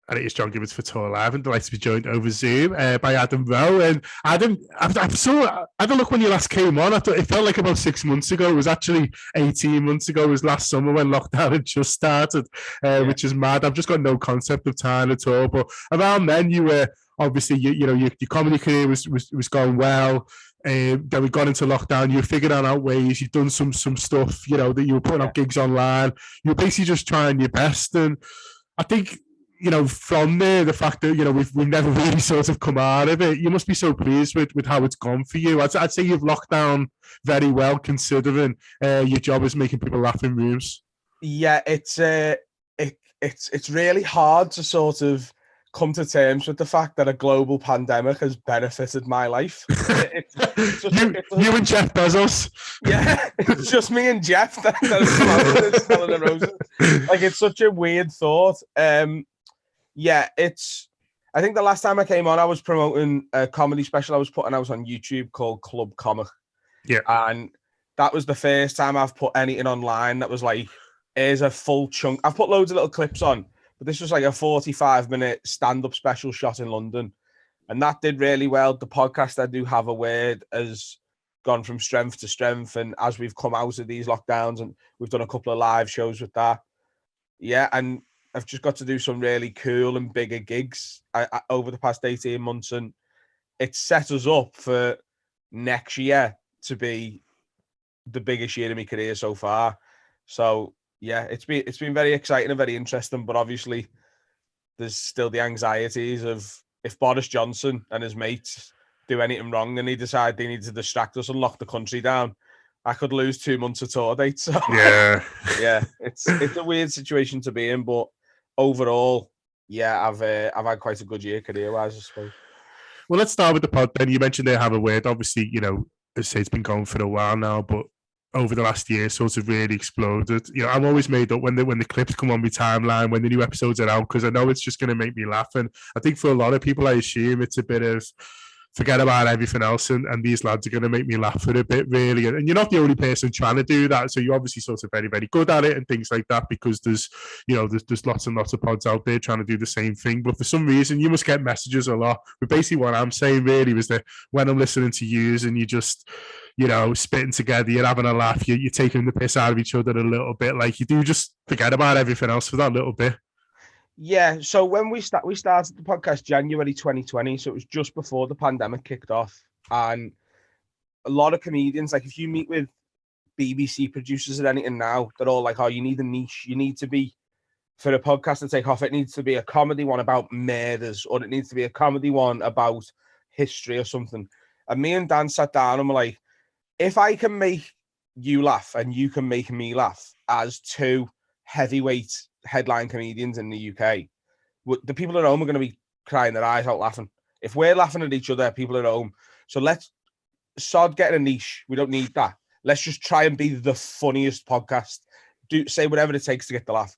And it is John Gibbons for TAW Live, and delighted to be joined over Zoom by Adam Rowe. And Adam, I had a look when you last came on. I thought it felt like about 6 months ago. It was actually 18 months ago. It was last summer when lockdown had just started, which is mad. I've just got no concept of time at all. But around then, you were obviously, your comedy career was going well. Then we got into lockdown. You were figuring out ways. You've done some stuff, that you were putting up gigs online. You were basically just trying your best. And I think, from there, the fact that, we've never really sort of come out of it, you must be so pleased with how it's gone for you. I'd say you've locked down very well, considering your job is making people laugh in rooms. Yeah, it's really hard to sort of come to terms with the fact that a global pandemic has benefited my life. You and Jeff Bezos. Yeah, it's just me and Jeff that are smelling the roses. Like, it's such a weird thought. Yeah, I think the last time I came on, I was promoting a comedy special I was putting out on YouTube called Club Comic. Yeah. And that was the first time I've put anything online that was like, here's a full chunk. I've put loads of little clips on, but this was like a 45-minute stand-up special shot in London. And that did really well. The podcast, I Do Have a Word, has gone from strength to strength. And as we've come out of these lockdowns, and we've done a couple of live shows with that. Yeah, and I've just got to do some really cool and bigger gigs over the past 18 months. And it's set us up for next year to be the biggest year of my career so far. So, yeah, it's been very exciting and very interesting. But obviously, there's still the anxieties of if Boris Johnson and his mates do anything wrong and they decide they need to distract us and lock the country down, I could lose 2 months of tour dates. So, yeah, it's a weird situation to be in, but overall, yeah, I've had quite a good year career-wise, I suppose. Well, let's start with the pod then. You mentioned They Have a Word. Obviously, I say it's been going for a while now, but over the last year, sort of really exploded. I'm always made up when the clips come on my timeline, when the new episodes are out, because I know it's just going to make me laugh. And I think for a lot of people, I assume it's a bit of forget about everything else, and these lads are going to make me laugh for a bit, really. And you're not the only person trying to do that, so you're obviously sort of very, very good at it and things like that, because there's lots and lots of pods out there trying to do the same thing. But for some reason, you must get messages a lot. But basically what I'm saying really was that when I'm listening to yous and you just, spitting together, you're having a laugh, you're taking the piss out of each other a little bit, like you do just forget about everything else for that little bit. Yeah, so when we started the podcast January 2020, so it was just before the pandemic kicked off, and a lot of comedians, like if you meet with BBC producers or anything now, they're all like, oh, you need a niche, you need to be, for a podcast to take off, it needs to be a comedy one about murders, or it needs to be a comedy one about history or something. And me and Dan sat down and were like, if I can make you laugh and you can make me laugh as two heavyweight headline comedians in the UK, the people at home are going to be crying their eyes out laughing. If we're laughing at each other, people at home. So let's sod getting a niche. We don't need that. Let's just try and be the funniest podcast. Say whatever it takes to get the laugh.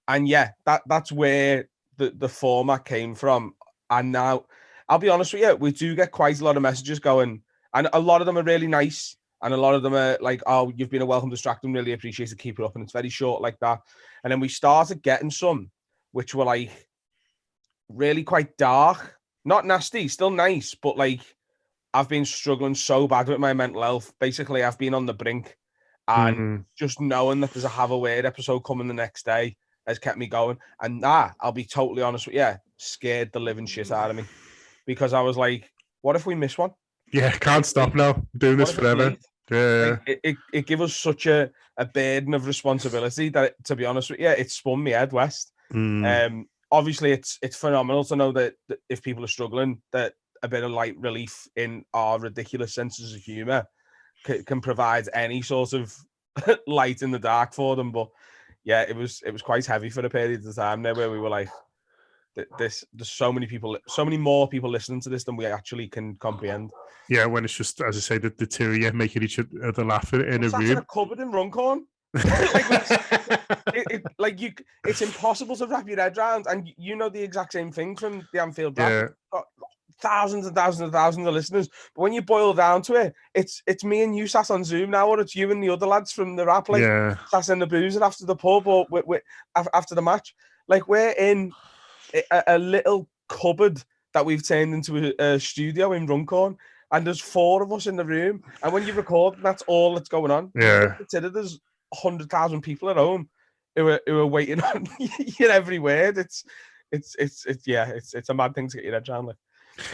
And yeah, that's where the format came from. And now, I'll be honest with you, we do get quite a lot of messages going, and a lot of them are really nice. And a lot of them are like, oh, you've been a welcome distraction, really appreciate it, keep it up. And it's very short like that. And then we started getting some, which were like really quite dark, not nasty, still nice, but like, I've been struggling so bad with my mental health. Basically, I've been on the brink, and just knowing that there's a Have a Word episode coming the next day has kept me going. And I'll be totally honest with you, scared the living shit out of me, because I was like, what if we miss one? Yeah, can't stop now. I'm doing this forever. Yeah. Like, it gives us such a burden of responsibility that, to be honest with you, it spun me head west. Obviously, it's phenomenal to know that if people are struggling, that a bit of light relief in our ridiculous senses of humour can provide any sort of light in the dark for them. But yeah, it was quite heavy for a period of time there where we were like, there's so many more people listening to this than we actually can comprehend. Yeah, when it's just, as I say, the two of you making each other laugh in a room. In a cupboard in Runcorn. It's impossible to wrap your head around, and you know the exact same thing from the Anfield Wrap. Yeah. Got thousands and thousands and thousands of listeners, but when you boil down to it, it's me and you sat on Zoom now, or it's you and the other lads from the Wrap, sat in the boozer after the pub or after the match. Like we're in a little cupboard that we've turned into a studio in Runcorn, and there's 4 of us in the room. And when you record, that's all that's going on. Yeah. Consider there's 100,000 people at home who are waiting on your every word. It's a mad thing to get your head around. Like.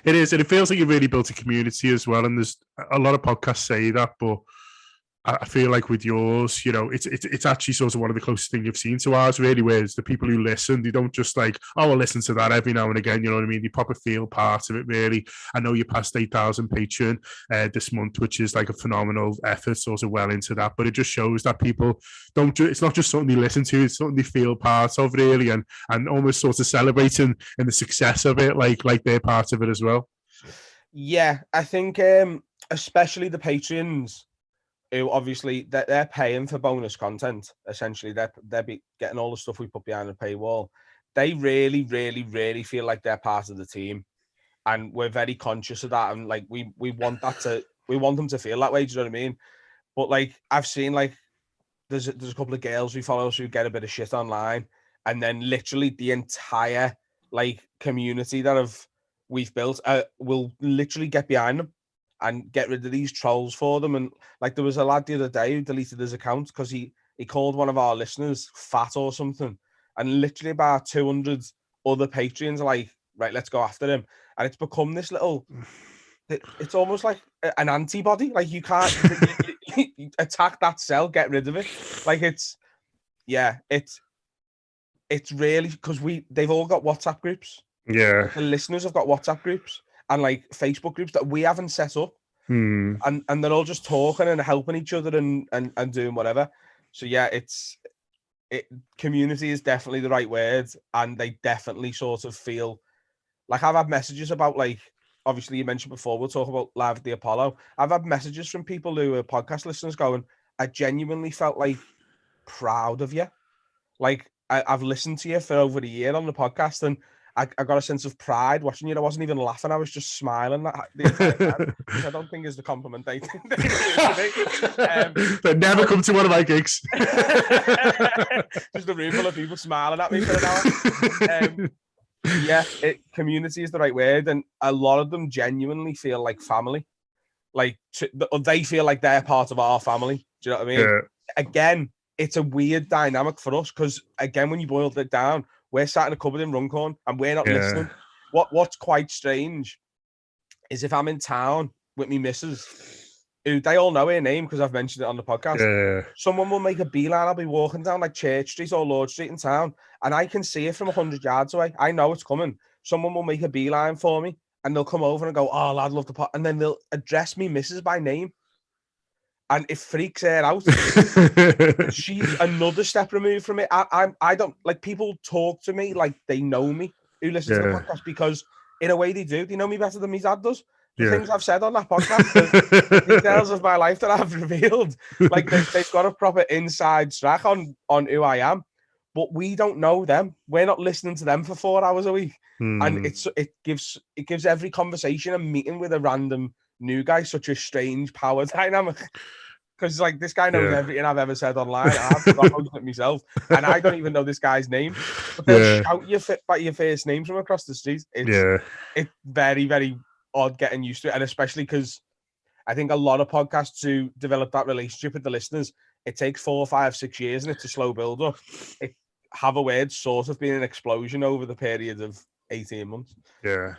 It is, and it feels like you've really built a community as well. And there's a lot of podcasts say that, but I feel like with yours, you know, it's actually sort of one of the closest things you've seen to ours, really, where it's the people who listen, they don't just like, oh, I'll listen to that every now and again, you know what I mean? They proper feel part of it, really. I know you passed 8,000 Patreon this month, which is like a phenomenal effort, sort of well into that, but it just shows that people don't, it's not just something they listen to, it's something they feel part of, really, and almost sort of celebrating in the success of it, like they're part of it as well. Yeah, I think especially the Patreons, who obviously they're paying for bonus content. Essentially, they're getting all the stuff we put behind the paywall. They really, really, really feel like they're part of the team, and we're very conscious of that. And like we want them to feel that way. Do you know what I mean? But like I've seen like there's a couple of girls we follow who get a bit of shit online, and then literally the entire like community that we've built will literally get behind them and get rid of these trolls for them. And like there was a lad the other day who deleted his account because he called one of our listeners fat or something, and literally about 200 other Patreons are like, right, let's go after him. And it's become this little, it's almost like an antibody. Like you can't you attack that cell, get rid of it. Like it's really, because they've all got WhatsApp groups. Yeah, the listeners have got WhatsApp groups and like Facebook groups that we haven't set up, and they're all just talking and helping each other and doing whatever. So yeah, community is definitely the right word, and they definitely sort of feel like I've had messages about, like, obviously you mentioned before, we'll talk about Live at the Apollo. I've had messages from people who are podcast listeners going, I genuinely felt like proud of you. Like I've listened to you for over a year on the podcast, and I got a sense of pride watching you. I wasn't even laughing. I was just smiling the entire time, which I don't think is the compliment they they never come to one of my gigs. Just a room full of people smiling at me for an hour. Community is the right word, and a lot of them genuinely feel like family. Like they feel like they're part of our family. Do you know what I mean? Yeah. Again, it's a weird dynamic for us because, again, when you boiled it down, we're sat in a cupboard in Runcorn and we're not listening. What's quite strange is if I'm in town with me missus, who they all know her name because I've mentioned it on the podcast, someone will make a beeline. I'll be walking down like Church Street or Lord Street in town, and I can see it from 100 yards away. I know it's coming. Someone will make a beeline for me, and they'll come over and go, oh, lad, love the pot. And then they'll address me missus by name. And it freaks her out. She's another step removed from it. I don't like, people talk to me like they know me who listen to the podcast, because in a way they do. They know me better than my dad does. The things I've said on that podcast, the details of my life that I've revealed, like they've got a proper inside track on who I am. But we don't know them. We're not listening to them for 4 hours a week. And it gives every conversation and meeting with a random new guy such a strange power dynamic. Because like this guy knows everything I've ever said online. I've forgotten it myself, and I don't even know this guy's name. But they'll shout you by your first name from across the street. It's very, very odd getting used to it, and especially because I think a lot of podcasts who develop that relationship with the listeners, it takes 4, 5, 6 years, and it's a slow build up. Have a word sort of been an explosion over the period of 18 months. Yeah.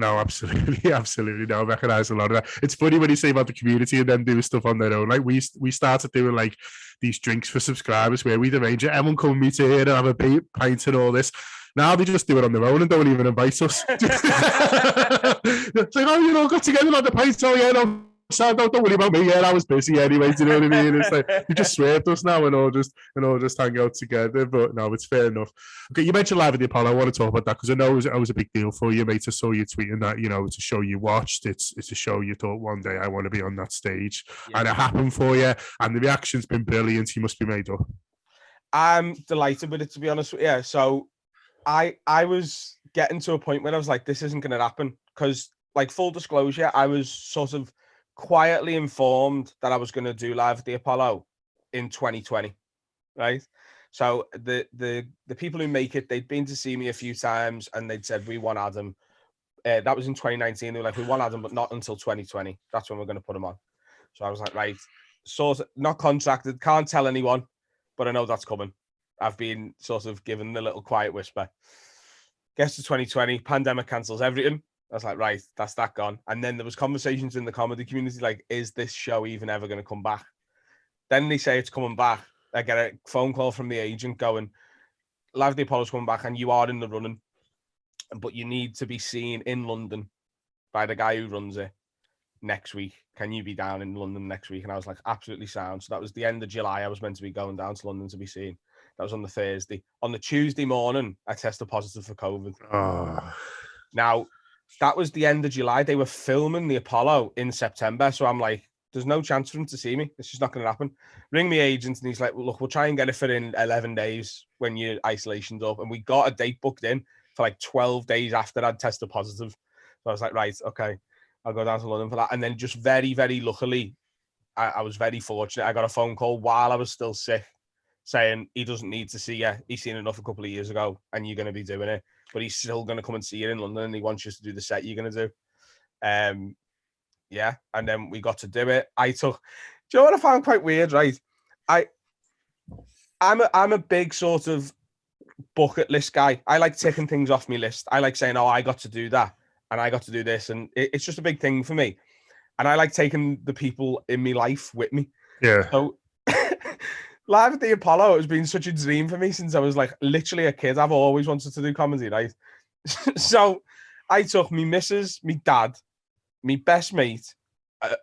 No, absolutely, absolutely. No, I recognize a lot of that. It's funny when you say about the community and them doing stuff on their own. Like we started doing like these drinks for subscribers where we'd arrange it. Everyone come meet here and have a pint and all this. Now they just do it on their own and don't even invite us. It's like, oh, got together on the pint. Oh yeah, no. So don't worry about me. Yeah, I was busy anyway. Do you know what I mean? It's like you just swerved us now and all just hang out together. But no, it's fair enough. Okay, you mentioned Live at the Apollo. I want to talk about that because I know it was a big deal for you, mate. I saw you tweeting that. It's a show you watched. It's a show you thought one day I want to be on that stage, and it happened for you. And the reaction's been brilliant. You must be made up. I'm delighted with it, to be honest with you. So I was getting to a point where I was like, this isn't going to happen, because, like, full disclosure, I was sort of quietly informed that I was going to do Live at the Apollo in 2020, right? So the people who make it, they'd been to see me a few times, and they'd said, we want Adam. That was in 2019. They were like, we want Adam, but not until 2020. That's when we're going to put him on. So I was like, right, sort of not contracted, can't tell anyone, but I know that's coming. I've been sort of given the little quiet whisper. Gets to 2020, pandemic cancels everything. I was like, right, that's that gone. And then there was conversations in the comedy community like, is this show even ever going to come back? Then they say it's coming back. I get a phone call from the agent going, Live at the Apollo's coming back and you are in the running, but you need to be seen in London by the guy who runs it next week. Can you be down in London next week? And I was like, absolutely sound. So that was the end of July. I was meant to be going down to London to be seen. That was on the Thursday. On the Tuesday morning, I tested positive for COVID. Oh. Now, that was the end of July. They were filming the Apollo in September. So I'm like, there's no chance for him to see me. It's just not going to happen. Ring the agent, and he's like, well, look, we'll try and get it for in 11 days when your isolation's up. And we got a date booked in for like 12 days after I'd tested positive. So I was like, right, okay, I'll go down to London for that. And then just very, very luckily, I was very fortunate. I got a phone call while I was still sick saying he doesn't need to see you. He's seen enough a couple of years ago and you're going to be doing it. But he's still going to come and see you in London and he wants you to do the set you're going to do. Yeah, and then we got to do it. Do you know what I found quite weird, right? I'm a big sort of bucket list guy. I like ticking things off my list. I like saying, oh, I got to do that and I got to do this. And it's just a big thing for me. And I like taking the people in my life with me. Yeah. So Live at the Apollo has been such a dream for me since I was like literally a kid. I've always wanted to do comedy, right? So I took me missus, me dad, me best mate,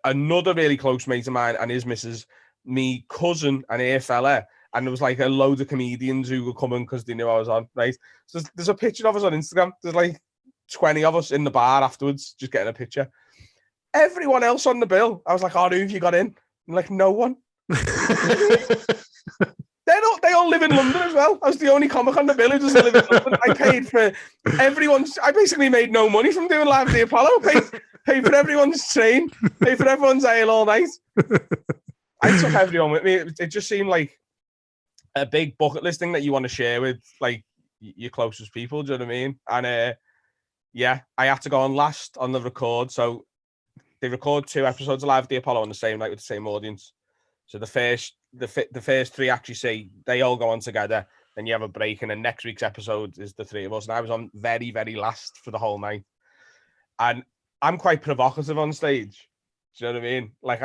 another really close mate of mine and his missus, me cousin and her fella, and there was like a load of comedians who were coming because they knew I was on, right? So there's a picture of us on Instagram. There's like 20 of us in the bar afterwards, just getting a picture. Everyone else on the bill, I was like, oh, who have you got in? And like, no one. They all live in London as well. I was the only comic on the bill who doesn't live in London. I paid for everyone's. I basically made no money from doing Live at the Apollo. Paid for everyone's train. Paid for everyone's ale all night. I took everyone with me. It just seemed like a big bucket list thing that you want to share with like your closest people. Do you know what I mean? And yeah, I had to go on last on the record. So they record 2 episodes of Live at the Apollo on the same night with the same audience. So the first 3 actually say they all go on together, then you have a break, and then next week's episode is the 3 of us. And I was on very, very last for the whole night. And I'm quite provocative on stage. Do you know what I mean? Like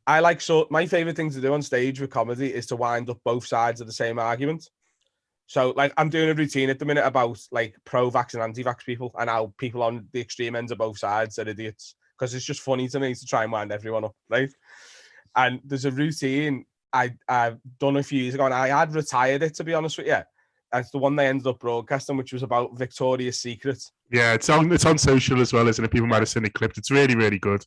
I like, so my favorite thing to do on stage with comedy is to wind up both sides of the same argument. So like I'm doing a routine at the minute about like pro-vax and anti-vax people and how people on the extreme ends of both sides are idiots, because it's just funny to me to try and wind everyone up, right? And there's a routine I've done a few years ago, and I had retired it, to be honest with you. And it's the one they ended up broadcasting, which was about Victoria's Secret. Yeah, it's on social as well, isn't it? People might have seen it clipped. It's really, really good.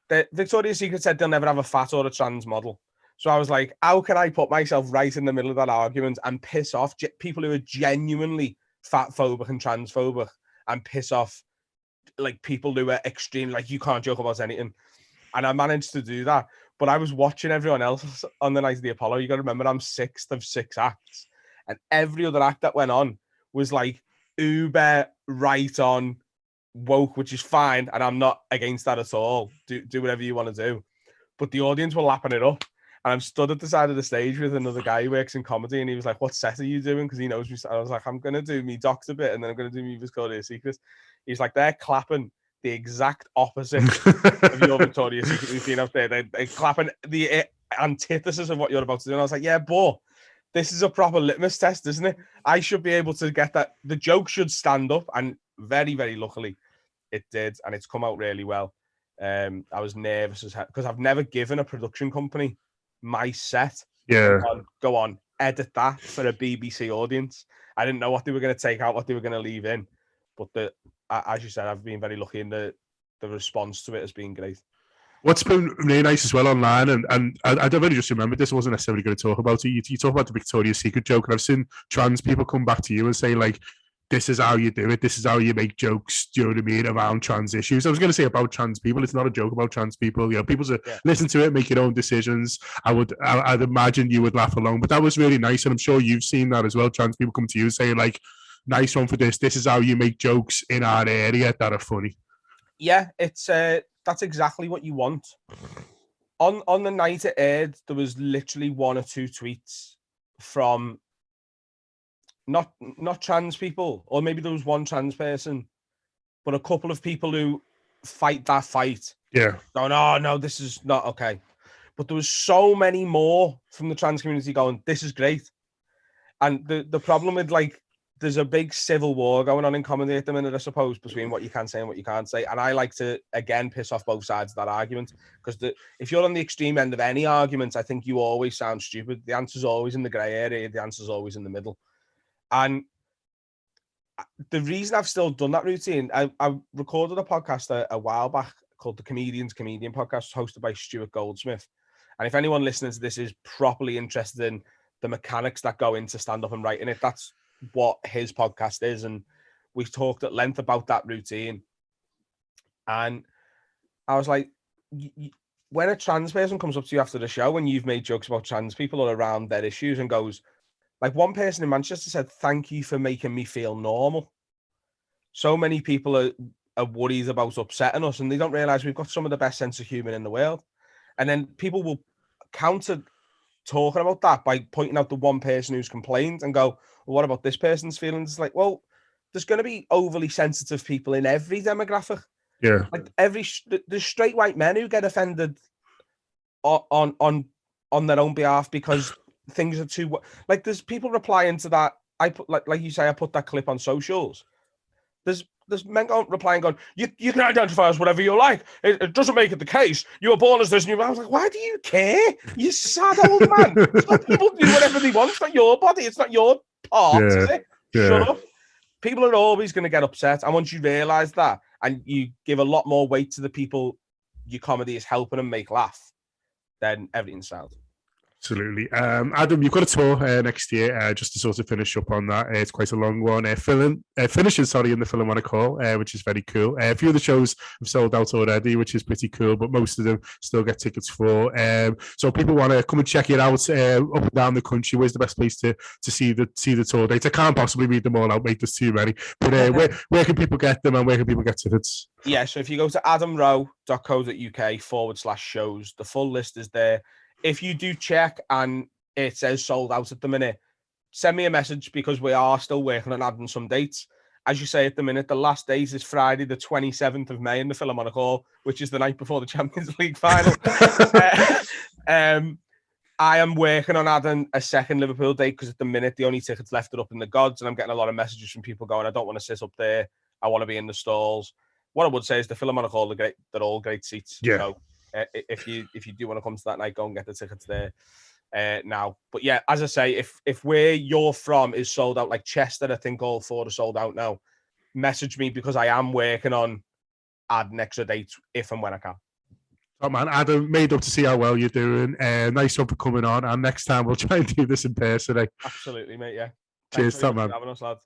The Victoria's Secret said they'll never have a fat or a trans model. So I was like, how can I put myself right in the middle of that argument and piss off people who are genuinely fat-phobic and transphobic, and piss off like people who are extreme, like you can't joke about anything. And I managed to do that. But I was watching everyone else on the night of the Apollo. You got to remember, I'm 6th of 6 acts. And every other act that went on was like uber right on woke, which is fine. And I'm not against that at all. Do whatever you want to do. But the audience were lapping it up. And I'm stood at the side of the stage with another guy who works in comedy. And he was like, what set are you doing? Because he knows me. I was like, I'm going to do me Doctor bit. And then I'm going to do me Victoria's Secret. He's like, they're clapping the exact opposite of your Victoria's Secret routine out there. They're clapping the antithesis of what you're about to do. And I was like, yeah, but this is a proper litmus test, isn't it? I should be able to get that. The joke should stand up. And very, very luckily it did. And it's come out really well. I was nervous as hell because I've never given a production company my set. Yeah. Go on, edit that for a BBC audience. I didn't know what they were going to take out, what they were going to leave in. But as you said, I've been very lucky, and the response to it has been great. What's been really nice as well online, and I've only just remembered this, I wasn't necessarily going to talk about it. You talk about the Victoria's Secret joke, and I've seen trans people come back to you and say, like, this is how you do it. This is how you make jokes, do you know what I mean, around trans issues. I was going to say about trans people. It's not a joke about trans people. You know, people should listen to it, make your own decisions. I'd imagine you would laugh along. But that was really nice. And I'm sure you've seen that as well. Trans people come to you saying, like, nice one for this. This is how you make jokes in our area that are funny. Yeah, it's that's exactly what you want. On the night it aired, there was literally 1 or 2 tweets from not trans people, or maybe there was one trans person, but a couple of people who fight that fight. Yeah. Going, oh no, this is not okay. But there was so many more from the trans community going, this is great. And the problem with, like, there's a big civil war going on in comedy at the minute, I suppose, between what you can say and what you can't say. And I like to, again, piss off both sides of that argument, because if you're on the extreme end of any argument, I think you always sound stupid. The answer's always in the grey area. The answer's always in the middle. And the reason I've still done that routine, I recorded a podcast a while back called the Comedian Podcast, hosted by Stuart Goldsmith. And if anyone listening to this is properly interested in the mechanics that go into stand-up and writing it, that's what his podcast is. And we've talked at length about that routine. And I was like, when a trans person comes up to you after the show and you've made jokes about trans people or around their issues and goes, like, one person in Manchester said, thank you for making me feel normal. So many people are worried about upsetting us, and they don't realize we've got some of the best sense of humor in the world. And then people will counter talking about that by pointing out the one person who's complained and go, well, what about this person's feelings? It's like, well, there's going to be overly sensitive people in every demographic. Yeah. Like, there's straight white men who get offended on their own behalf because things are too, like, there's people replying to that. I put, like you say, I put that clip on socials. There's men replying, going, you can identify as whatever you like. It doesn't make it the case. You were born as this. And I was like, why do you care? You sad old man. Let people do whatever they want. It's not your body. It's not your part, is it? Shut up. People are always going to get upset. And once you realise that, and you give a lot more weight to the people your comedy is helping them make laugh, then everything's sound. Absolutely. Adam, you've got a tour next year, just to sort of finish up on that. It's quite a long one. Finishes, in the Philharmonic Hall, which is very cool. A few of the shows have sold out already, which is pretty cool, but most of them still get tickets for. So people want to come and check it out up and down the country. Where's the best place to see the tour dates? I can't possibly read them all out, mate. There's too many. But where can people get them, and where can people get tickets? Yeah, so if you go to adamrowe.co.uk/shows, the full list is there. If you do check and it says sold out at the minute, send me a message, because we are still working on adding some dates. As you say, at the minute, the last date is Friday, the 27th of May in the Philharmonic Hall, which is the night before the Champions League final. I am working on adding a second Liverpool date, because at the minute, the only tickets left are up in the gods, and I'm getting a lot of messages from people going, I don't want to sit up there. I want to be in the stalls. What I would say is the Philharmonic Hall, they're all great seats. Yeah. So, if you do want to come to that night, go and get the tickets there now. But yeah, as I say, if where you're from is sold out, like Chester, I think all 4 are sold out now, message me, because I am working on adding extra dates if and when I can. Oh man, Adam, made up to see how well you're doing. Nice one for coming on, and next time we'll try and do this in person. Absolutely, mate. Yeah. Cheers, top man. Having us, lad.